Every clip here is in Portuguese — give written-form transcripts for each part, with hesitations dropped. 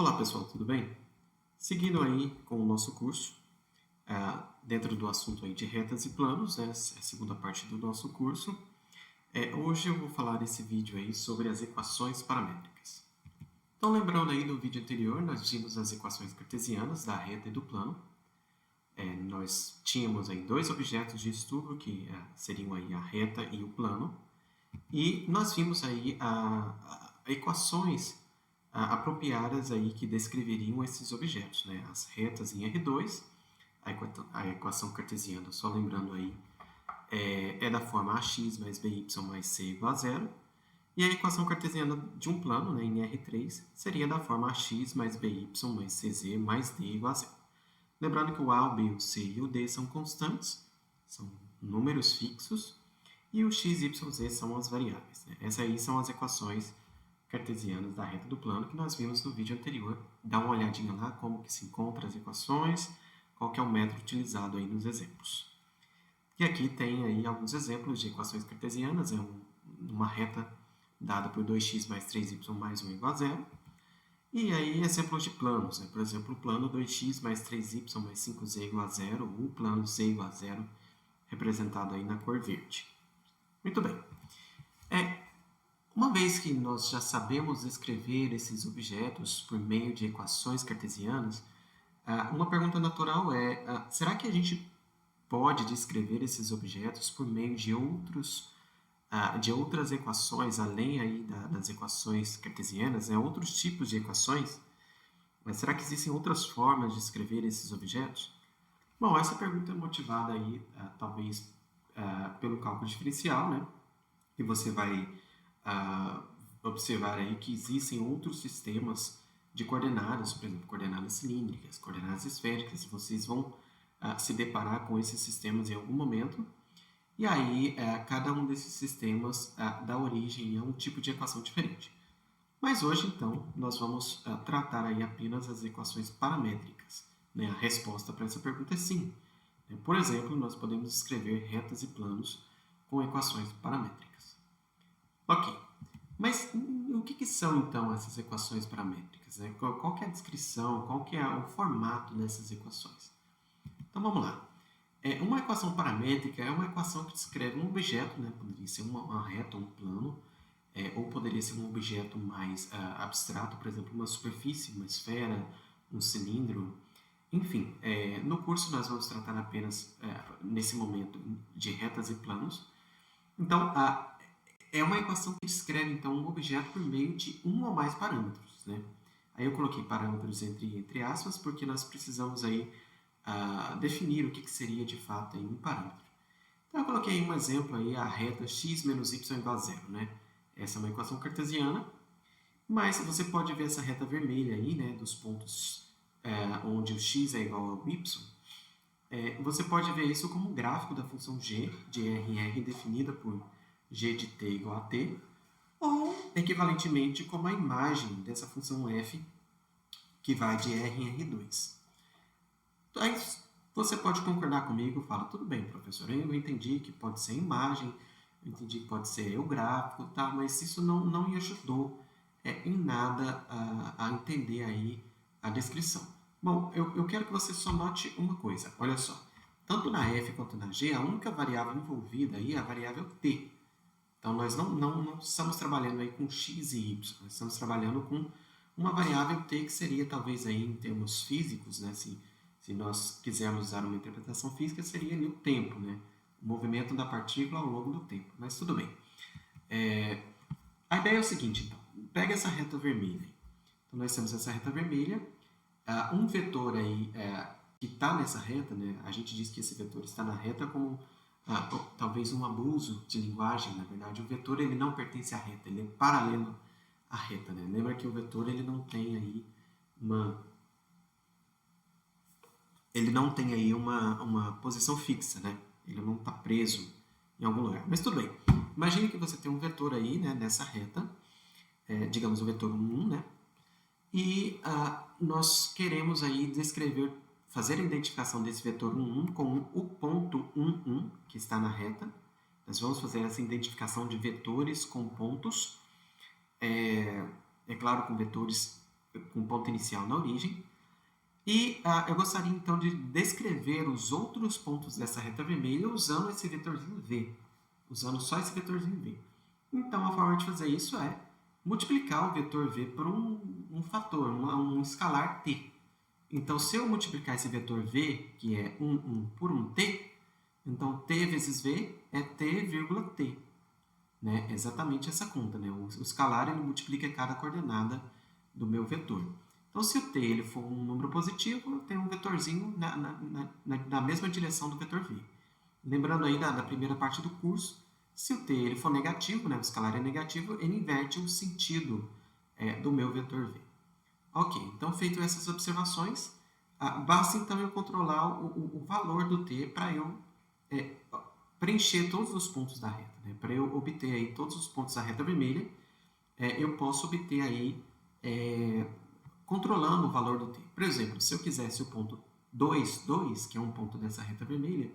Olá pessoal, tudo bem? Seguindo aí com o nosso curso, dentro do assunto aí de retas e planos, né, essa é a segunda parte do nosso curso, hoje eu vou falar nesse vídeo aí sobre as equações paramétricas. Então lembrando aí do vídeo anterior, nós vimos as equações cartesianas da reta e do plano. Nós tínhamos aí dois objetos de estudo que seriam aí a reta e o plano, e nós vimos aí equações apropriadas aí que descreveriam esses objetos, né? As retas em R2, a equação cartesiana, só lembrando aí, é da forma ax mais by mais c igual a zero, e a equação cartesiana de um plano, né, em R3, seria da forma ax mais by mais cz mais d igual a zero. Lembrando que o a, o b, o c e o d são constantes, são números fixos, e o x, y, z são as variáveis, né? Essas aí são as equações cartesianas da reta do plano que nós vimos no vídeo anterior. Dá uma olhadinha lá como que se encontram as equações, qual que é o método utilizado aí nos exemplos. E aqui tem aí alguns exemplos de equações cartesianas, uma reta dada por 2x mais 3y mais 1 igual a zero. E aí exemplos de planos, né? Por exemplo, o plano 2x mais 3y mais 5z igual a zero, ou o plano z igual a zero, representado aí na cor verde. Muito bem. Uma vez que nós já sabemos escrever esses objetos por meio de equações cartesianas, uma pergunta natural é, será que a gente pode descrever esses objetos por meio de outras equações, além aí das equações cartesianas, outros tipos de equações? Mas será que existem outras formas de escrever esses objetos? Bom, essa pergunta é motivada aí, talvez, pelo cálculo diferencial, né? E você vai observar aí que existem outros sistemas de coordenadas, por exemplo, coordenadas cilíndricas, coordenadas esféricas, vocês vão se deparar com esses sistemas em algum momento, e aí cada um desses sistemas dá origem a um tipo de equação diferente. Mas hoje, então, nós vamos tratar aí apenas as equações paramétricas, né? A resposta para essa pergunta é sim. Por exemplo, nós podemos escrever retas e planos com equações paramétricas. Ok, mas o que são então essas equações paramétricas? Né? Qual que é a descrição, qual que é o formato dessas equações? Então vamos lá. Uma equação paramétrica é uma equação que descreve um objeto, né? Poderia ser uma reta, um plano, ou poderia ser um objeto mais abstrato, por exemplo, uma superfície, uma esfera, um cilindro. Enfim, no curso nós vamos tratar apenas, nesse momento, de retas e planos. Então, é uma equação que descreve então um objeto por meio de um ou mais parâmetros, né? Aí eu coloquei parâmetros entre aspas porque nós precisamos aí definir o que seria de fato aí um parâmetro. Então eu coloquei um exemplo aí, a reta x menos y igual a zero, né? Essa é uma equação cartesiana, mas você pode ver essa reta vermelha aí, né, dos pontos onde o x é igual ao y. Você pode ver isso como um gráfico da função g de r em r definida por g de t igual a t, ou, equivalentemente, como a imagem dessa função f, que vai de r em r2. Aí você pode concordar comigo e falar, tudo bem, professor, eu entendi que pode ser imagem, eu entendi que pode ser o gráfico, tá, mas isso não me ajudou em nada a entender aí a descrição. Bom, eu quero que você só note uma coisa, olha só. Tanto na f quanto na g, a única variável envolvida aí é a variável t. Então, nós não estamos trabalhando aí com x e y, nós estamos trabalhando com uma variável t que seria talvez aí em termos físicos, né? Se nós quisermos usar uma interpretação física, seria ali o tempo, né? O movimento da partícula ao longo do tempo, mas tudo bem. A ideia é o seguinte, então, pega essa reta vermelha. Então, nós temos essa reta vermelha, um vetor aí que está nessa reta, né? A gente diz que esse vetor está na reta como talvez um abuso de linguagem, na verdade, o vetor ele não pertence à reta, ele é paralelo à reta, né? Lembra que o vetor ele não tem aí uma posição fixa, né? Ele não está preso em algum lugar. Mas tudo bem. Imagine que você tem um vetor aí, né, nessa reta, digamos o vetor 1, né? E nós queremos aí descrever, fazer a identificação desse vetor 1 com o ponto 1, que está na reta. Nós vamos fazer essa identificação de vetores com pontos, claro, com vetores com ponto inicial na origem. E eu gostaria então de descrever os outros pontos dessa reta vermelha usando esse vetorzinho V, usando só esse vetorzinho V. Então, a forma de fazer isso é multiplicar o vetor V por um fator, um escalar t. Então, se eu multiplicar esse vetor V, que é 1 por um t, então t vezes V é t, vírgula t. Né? Exatamente essa conta. Né? O escalar ele multiplica cada coordenada do meu vetor. Então, se o t ele for um número positivo, eu tenho um vetorzinho na mesma direção do vetor V. Lembrando aí da primeira parte do curso, se o t ele for negativo, né, o escalar é negativo, ele inverte o sentido do meu vetor V. Ok, então feito essas observações, basta então eu controlar o valor do t para eu preencher todos os pontos da reta. Né? Para eu obter aí todos os pontos da reta vermelha, eu posso obter aí controlando o valor do t. Por exemplo, se eu quisesse o ponto 2, 2, que é um ponto dessa reta vermelha,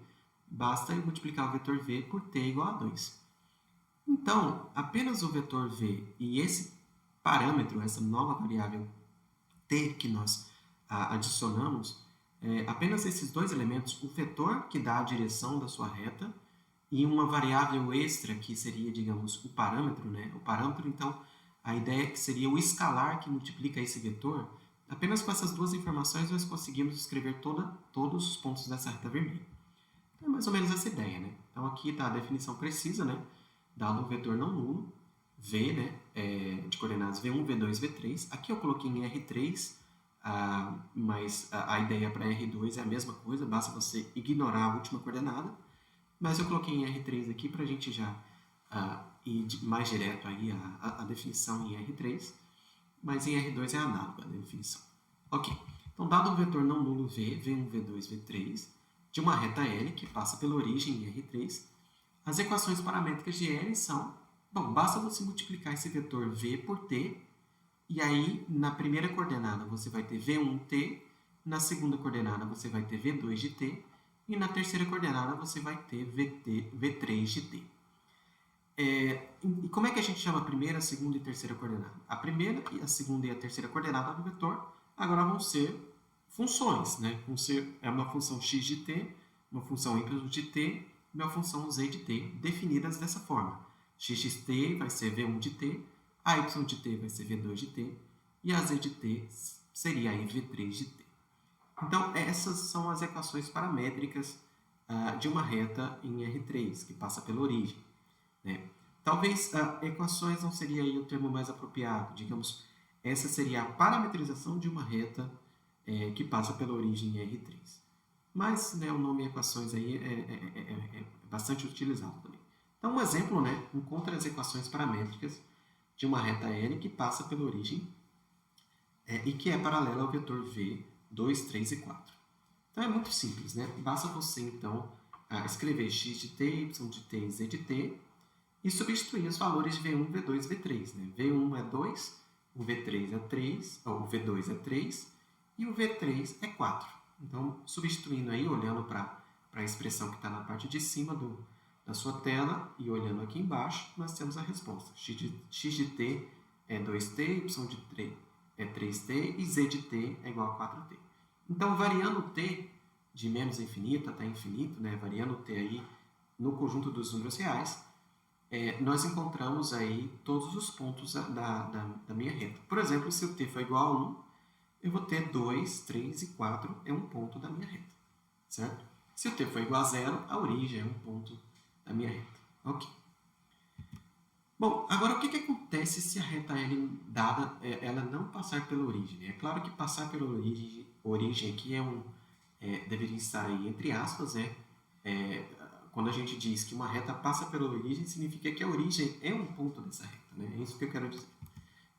basta eu multiplicar o vetor v por t igual a 2. Então, apenas o vetor v e esse parâmetro, essa nova variável t que nós adicionamos, apenas esses dois elementos, o vetor que dá a direção da sua reta e uma variável extra que seria, digamos, o parâmetro, né? O parâmetro, então, a ideia é que seria o escalar que multiplica esse vetor. Apenas com essas duas informações nós conseguimos escrever todos os pontos dessa reta vermelha. É mais ou menos essa ideia, né? Então aqui está a definição precisa, né? Dado um vetor não nulo, V, né? De coordenadas V1, V2, V3. Aqui eu coloquei em R3, mas a ideia para R2 é a mesma coisa, basta você ignorar a última coordenada. Mas eu coloquei em R3 aqui para a gente já ir mais direto aí a definição em R3, mas em R2 é análoga a definição. Ok, então dado um vetor não nulo V, V1, V2, V3, de uma reta L que passa pela origem em R3, as equações paramétricas de L são, bom, basta você multiplicar esse vetor V por T, e aí na primeira coordenada você vai ter V1T, na segunda coordenada você vai ter V2 de T, e na terceira coordenada você vai ter V3 de T. E como é que a gente chama a primeira, a segunda e a terceira coordenada? A primeira, a segunda e a terceira coordenada do vetor agora vão ser funções, né? É uma função x de t, uma função y de t e uma função z de t, definidas dessa forma. X de t vai ser v1 de t, a y de t vai ser v2 de t e a z de t seria aí v3 de t. Então, essas são as equações paramétricas de uma reta em R3, que passa pela origem. Né? Talvez equações não seria aí o termo mais apropriado. Digamos, essa seria a parametrização de uma reta que passa pela origem em R3. Mas né, o nome equações aí é bastante utilizado também. Então, um exemplo, né, encontra as equações paramétricas de uma reta L que passa pela origem e que é paralela ao vetor V 2, 3 e 4. Então é muito simples, né? Basta você então escrever x de t, y de t e z de t e substituir os valores de V1, V2 e V3. Né? V1 é 2, o V3 é 3, ou o V2 é 3 e o V3 é 4. Então, substituindo aí, olhando para a expressão que está na parte de cima da sua tela e olhando aqui embaixo, nós temos a resposta. X de t é 2t, y de t é 3t e z de t é igual a 4t. Então, variando o t de menos a infinito até infinito, né, variando o t aí no conjunto dos números reais, nós encontramos aí todos os pontos da minha reta. Por exemplo, se o t for igual a 1, eu vou ter 2, 3 e 4 é um ponto da minha reta. Certo? Se o t for igual a 0, a origem é um ponto da minha reta. Ok. Bom, agora o que acontece se a reta L dada ela não passar pela origem? É claro que passar pela origem aqui deveria estar aí entre aspas, quando a gente diz que uma reta passa pela origem, significa que a origem é um ponto dessa reta, né? É isso que eu quero dizer.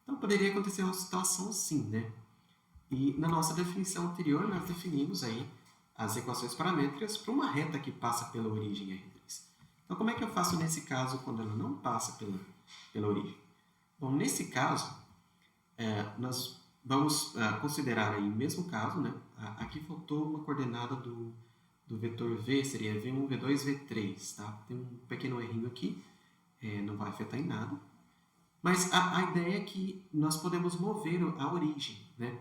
Então, poderia acontecer uma situação assim, né? E na nossa definição anterior, nós definimos aí as equações paramétricas para uma reta que passa pela origem R3. Então, como é que eu faço nesse caso quando ela não passa pela origem? Bom, nesse caso, nós vamos considerar aí o mesmo caso, né? Aqui faltou uma coordenada do vetor V, seria V1, V2, V3, tá? Tem um pequeno errinho aqui, não vai afetar em nada. Mas a ideia é que nós podemos mover a origem, né?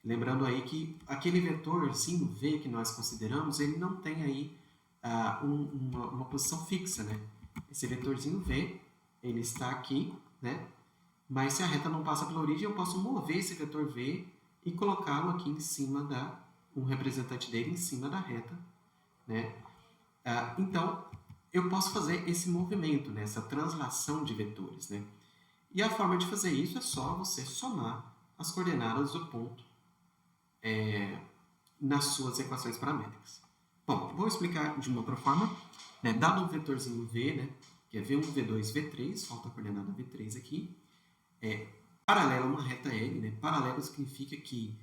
Lembrando aí que aquele vetorzinho v que nós consideramos, ele não tem aí uma posição fixa, né? Esse vetorzinho v, ele está aqui, né? Mas se a reta não passa pela origem, eu posso mover esse vetor v e colocá-lo aqui em cima um representante dele em cima da reta, né? Então, eu posso fazer esse movimento, né? Essa translação de vetores, né? E a forma de fazer isso é só você somar as coordenadas do ponto nas suas equações paramétricas. Bom, vou explicar de uma outra forma. Né? Dado um vetorzinho v, né? Que é v1, v2, v3, falta a coordenada v3 aqui, paralelo a uma reta L, né? Paralelo significa que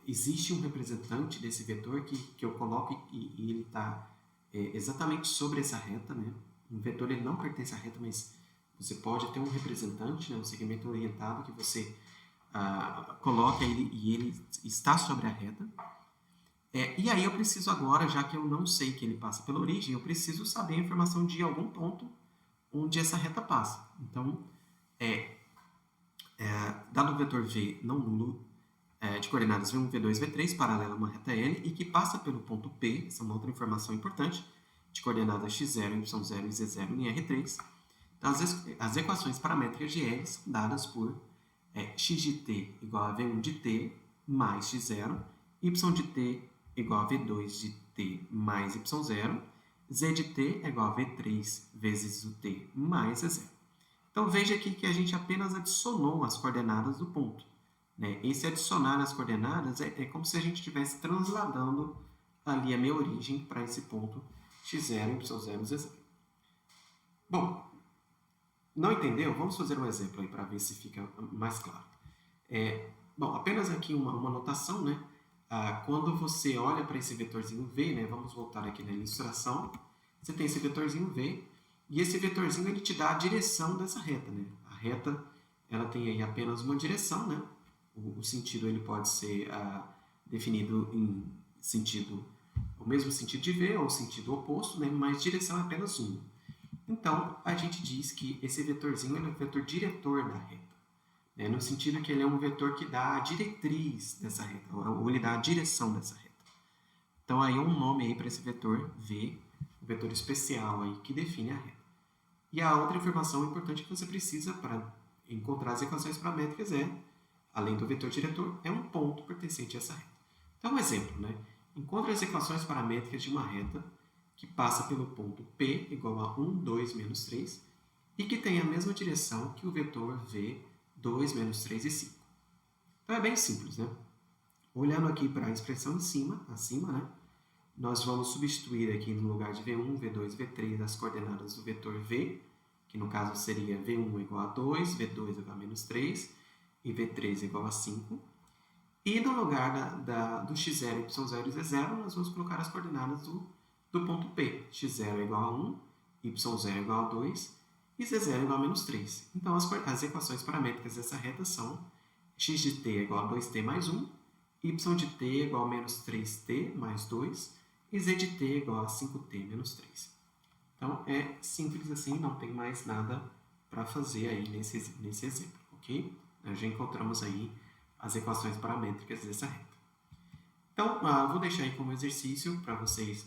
existe um representante desse vetor que eu coloco e ele está exatamente sobre essa reta, né? Um vetor ele não pertence à reta, mas você pode ter um representante, né? Um segmento orientado que você coloca ele e ele está sobre a reta. E aí eu preciso agora, já que eu não sei que ele passa pela origem, eu preciso saber a informação de algum ponto onde essa reta passa. Então, dado o vetor v não nulo de coordenadas v1, v2, v3, paralelo a uma reta L, e que passa pelo ponto P, essa é uma outra informação importante, de coordenadas x0, y0 e z0 em R3, então, as equações paramétricas de L são dadas por x de t igual a v1 de t mais x0, y de t igual a v2 de t mais y0, z de t é igual a v3 vezes o t mais z0. Então, veja aqui que a gente apenas adicionou as coordenadas do ponto. Né? Esse adicionar as coordenadas é como se a gente estivesse transladando ali a minha origem para esse ponto x0, y0, z0. Bom, não entendeu? Vamos fazer um exemplo aí para ver se fica mais claro. Bom, apenas aqui uma notação, né? Quando você olha para esse vetorzinho v, né? Vamos voltar aqui na ilustração. Você tem esse vetorzinho v e esse vetorzinho ele te dá a direção dessa reta, né? A reta ela tem aí apenas uma direção, né? O sentido ele pode ser definido em o mesmo sentido de v ou sentido oposto, né? Mas direção é apenas uma. Então, a gente diz que esse vetorzinho é um vetor diretor da reta, né? No sentido que ele é um vetor que dá a diretriz dessa reta, ou ele dá a direção dessa reta. Então, aí um nome aí para esse vetor v, um vetor especial aí que define a reta. E a outra informação importante que você precisa para encontrar as equações paramétricas além do vetor diretor, é um ponto pertencente a essa reta. Então, um exemplo, né? Encontre as equações paramétricas de uma reta que passa pelo ponto P igual a 1, 2, menos 3 e que tem a mesma direção que o vetor V, 2, menos 3 e 5. Então, é bem simples, né? Olhando aqui para a expressão acima, né? Nós vamos substituir aqui no lugar de V1, V2, V3 as coordenadas do vetor V, que no caso seria V1 igual a 2, V2 igual a menos 3 e V3 igual a 5. E no lugar do x0, y0 e z0, nós vamos colocar as coordenadas do ponto P. x0 é igual a 1, y0 é igual a 2 e z0 é igual a menos 3. Então, as equações paramétricas dessa reta são x de t é igual a 2t mais 1, y de t é igual a menos 3t mais 2 e z de t é igual a 5t menos 3. Então, é simples assim, não tem mais nada para fazer aí nesse exemplo, ok? Nós já encontramos aí as equações paramétricas dessa reta. Então, vou deixar aí como exercício para vocês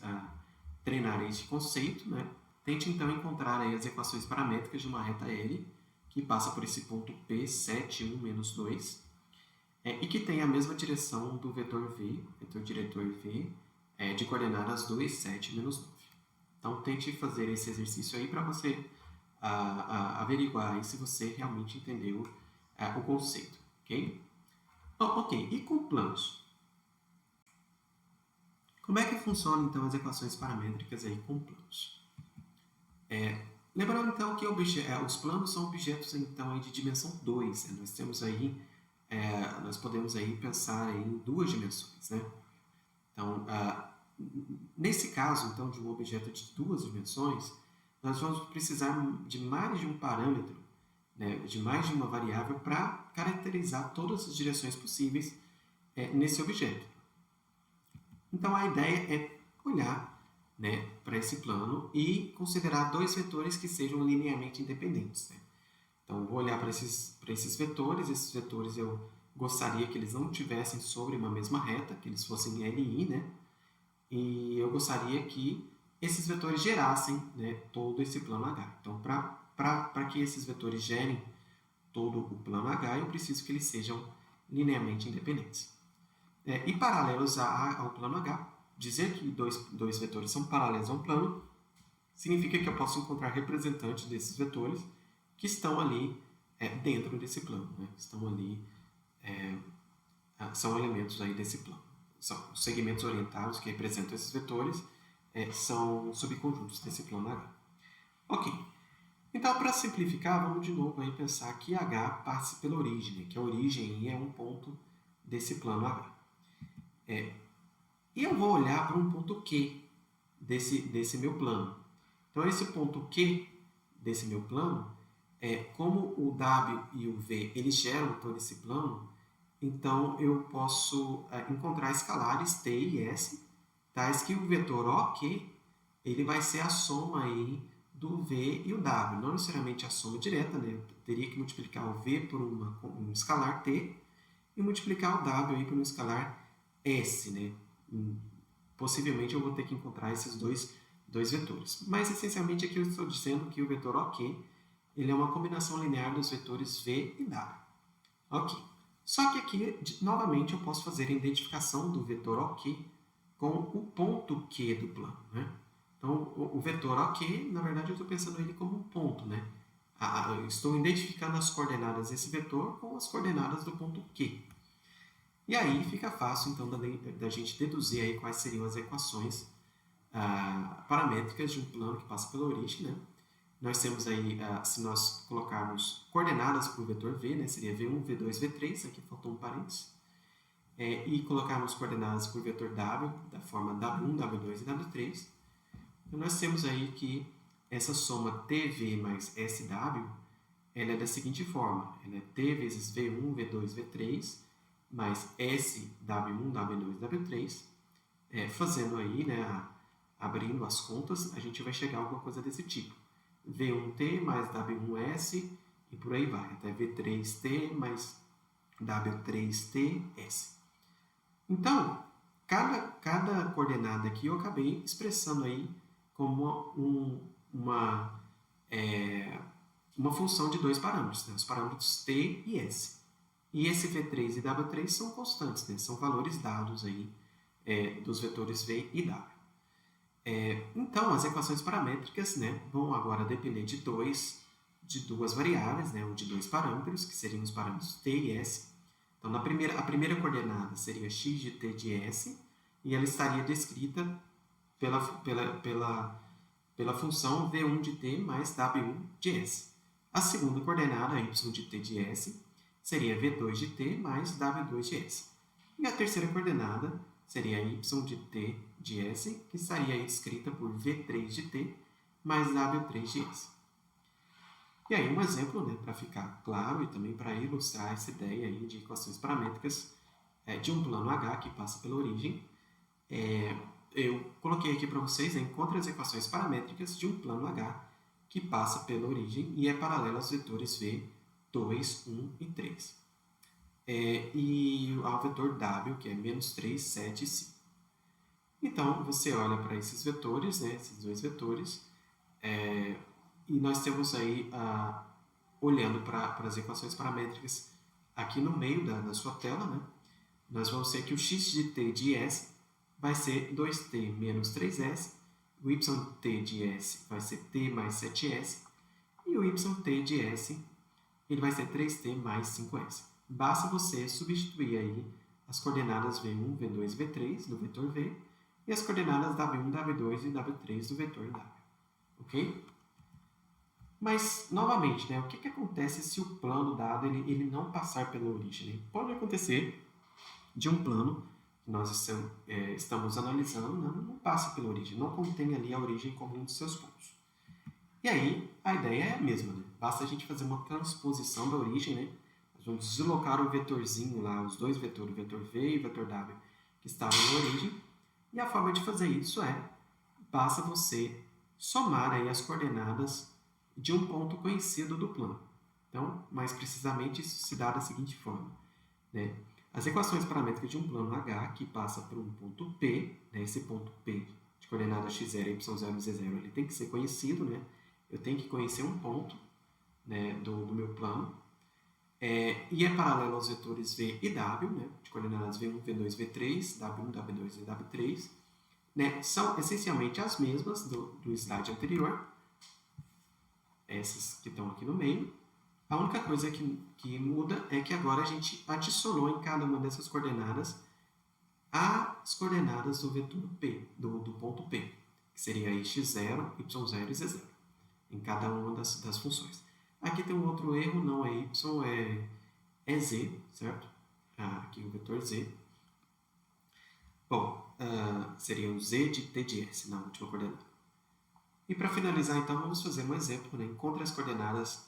treinarem este conceito, né? Tente, então, encontrar aí as equações paramétricas de uma reta L, que passa por esse ponto P, 7, 1, menos 2, e que tem a mesma direção do vetor V, vetor diretor V, de coordenadas 2, 7, menos 9. Então, tente fazer esse exercício aí para você averiguar aí se você realmente entendeu o conceito, ok? Bom, ok, e com planos? Como é que funcionam, então, as equações paramétricas aí com planos? Lembrando, então, que os planos são objetos, então, aí de dimensão 2. Né? Nós temos aí, nós podemos aí pensar aí em duas dimensões, né? Então, nesse caso, então, de um objeto de duas dimensões, nós vamos precisar de mais de um parâmetro, né, de mais de uma variável para caracterizar todas as direções possíveis nesse objeto. Então, a ideia é olhar, né, para esse plano e considerar dois vetores que sejam linearmente independentes. Né? Então, vou olhar para esses vetores eu gostaria que eles não tivessem sobre uma mesma reta, que eles fossem LI, né? E eu gostaria que esses vetores gerassem, né, todo esse plano H. Então, para que esses vetores gerem todo o plano H, eu preciso que eles sejam linearmente independentes. E paralelos ao plano H, dizer que dois vetores são paralelos a um plano significa que eu posso encontrar representantes desses vetores que estão ali dentro desse plano, né? Estão ali, são elementos aí desse plano. São os segmentos orientados que representam esses vetores, são subconjuntos desse plano H. Ok. Então, para simplificar, vamos de novo aí pensar que H passa pela origem, né? Que a origem é um ponto desse plano H. E eu vou olhar para um ponto Q desse meu plano. Então, esse ponto Q desse meu plano, como o W e o V eles geram todo esse plano, então eu posso encontrar escalares T e S, tais que o vetor OK ele vai ser a soma aí do V e o W, não necessariamente a soma direta, né? Eu teria que multiplicar o V por um escalar T e multiplicar o W aí por um escalar S, né? Possivelmente eu vou ter que encontrar esses dois vetores. Mas, essencialmente, aqui eu estou dizendo que o vetor OK ele é uma combinação linear dos vetores V e W. Ok. Só que aqui, novamente, eu posso fazer a identificação do vetor OK com o ponto Q do plano, né? Então, o vetor OK, na verdade, eu estou pensando ele como um ponto, né? Eu estou identificando as coordenadas desse vetor com as coordenadas do ponto Q. E aí fica fácil, então, da gente deduzir aí quais seriam as equações paramétricas de um plano que passa pela origem, né? Nós temos aí, se nós colocarmos coordenadas para o vetor V, né? Seria V1, V2, V3, aqui faltou um parênteses, e colocarmos coordenadas para o vetor W, da forma W1, W2 e W3, então nós temos aí que essa soma TV mais SW, ela é da seguinte forma, ela é T vezes V1, V2, V3, mais SW1, W2, W3, fazendo aí, né, abrindo as contas, a gente vai chegar a alguma coisa desse tipo. V1T mais W1S e por aí vai, até V3T mais W3TS. Então, cada coordenada aqui eu acabei expressando aí como uma função de dois parâmetros, né? Os parâmetros T e S. E esse V3 e W3 são constantes, né? São valores dados aí dos vetores V e W. Então, as equações paramétricas, né, vão agora depender de duas variáveis, né, ou de dois parâmetros, que seriam os parâmetros T e S. Então, a primeira coordenada seria x de t de s, e ela estaria descrita pela função v1 de t mais w1 de s. A segunda coordenada, y de t de s, seria v2 de t mais w2 de s. E a terceira coordenada seria y de t de s, que estaria escrita por v3 de t mais w3 de s. E aí um exemplo, né, para ficar claro e também para ilustrar essa ideia aí de equações paramétricas de um plano H que passa pela origem, eu coloquei aqui para vocês, encontre as equações paramétricas de um plano H que passa pela origem e é paralelo aos vetores V, 2, 1 e 3. E ao vetor W, que é menos 3, 7 e 5. Então, você olha para esses vetores, né, esses dois vetores, e nós temos aí, olhando para as equações paramétricas aqui no meio da sua tela, né, nós vamos ter que o x de t de s vai ser 2t menos 3s, o yt de s vai ser t mais 7s, e o yt de s ele vai ser 3t mais 5s. Basta você substituir aí as coordenadas v1, v2 e v3 do vetor v e as coordenadas w1, w2 e w3 do vetor w. Ok? Mas, novamente, né, o que acontece se o plano dado ele não passar pela origem? Né? Pode acontecer de um plano que nós estamos analisando não passa pela origem, não contém ali a origem como um dos seus pontos. E aí, a ideia é a mesma. Né? Basta a gente fazer uma transposição da origem, né? Nós vamos deslocar o vetorzinho lá, os dois vetores, o vetor V e o vetor W, que estavam na origem. E a forma de fazer isso basta você somar aí as coordenadas de um ponto conhecido do plano. Então, mais precisamente, isso se dá da seguinte forma, né? As equações paramétricas de um plano H que passa por um ponto P, né? Esse ponto P de coordenadas x0, y0 e z0, ele tem que ser conhecido, né? Eu tenho que conhecer um ponto, né, do meu plano, e é paralelo aos vetores V e W, né, de coordenadas V1, V2, V3, W1, W2 e W3, né, são essencialmente as mesmas do slide anterior, essas que estão aqui no meio. A única coisa que muda é que agora a gente adicionou em cada uma dessas coordenadas as coordenadas do vetor P, do ponto P, que seria aí x0, y0 e z0, em cada uma das funções. Aqui tem um outro erro, não é y, é z, certo? Aqui o vetor z. Bom, seria o z de t de s na última coordenada. E para finalizar, então, vamos fazer um exemplo, né? Encontre as coordenadas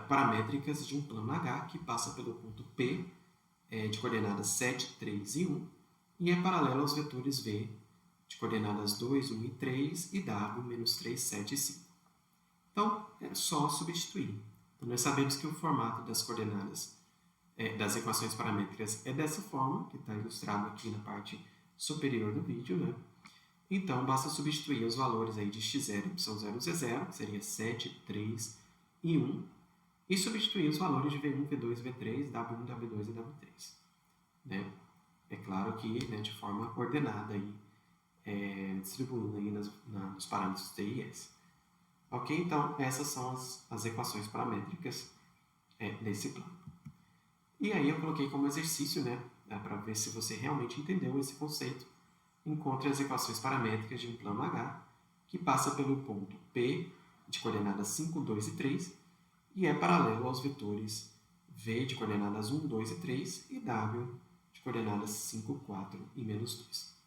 paramétricas de um plano H que passa pelo ponto P de coordenadas 7, 3 e 1 e é paralelo aos vetores V de coordenadas 2, 1 e 3 e W, menos 3, 7 e 5. Então, é só substituir. Então, nós sabemos que o formato das coordenadas das equações paramétricas é dessa forma, que está ilustrado aqui na parte superior do vídeo, né? Então, basta substituir os valores aí de x0, y0 e z0, que seria 7, 3 e 1, e substituir os valores de V1, V2, V3, W1, W2 e W3. Né? É claro que, né, de forma ordenada, aí, distribuindo aí nos parâmetros T e S. Ok? Então, essas são as equações paramétricas desse plano. E aí eu coloquei como exercício, né, para ver se você realmente entendeu esse conceito. Encontre as equações paramétricas de um plano H que passa pelo ponto P de coordenadas 5, 2 e 3 e é paralelo aos vetores V de coordenadas 1, 2 e 3 e W de coordenadas 5, 4 e menos 2.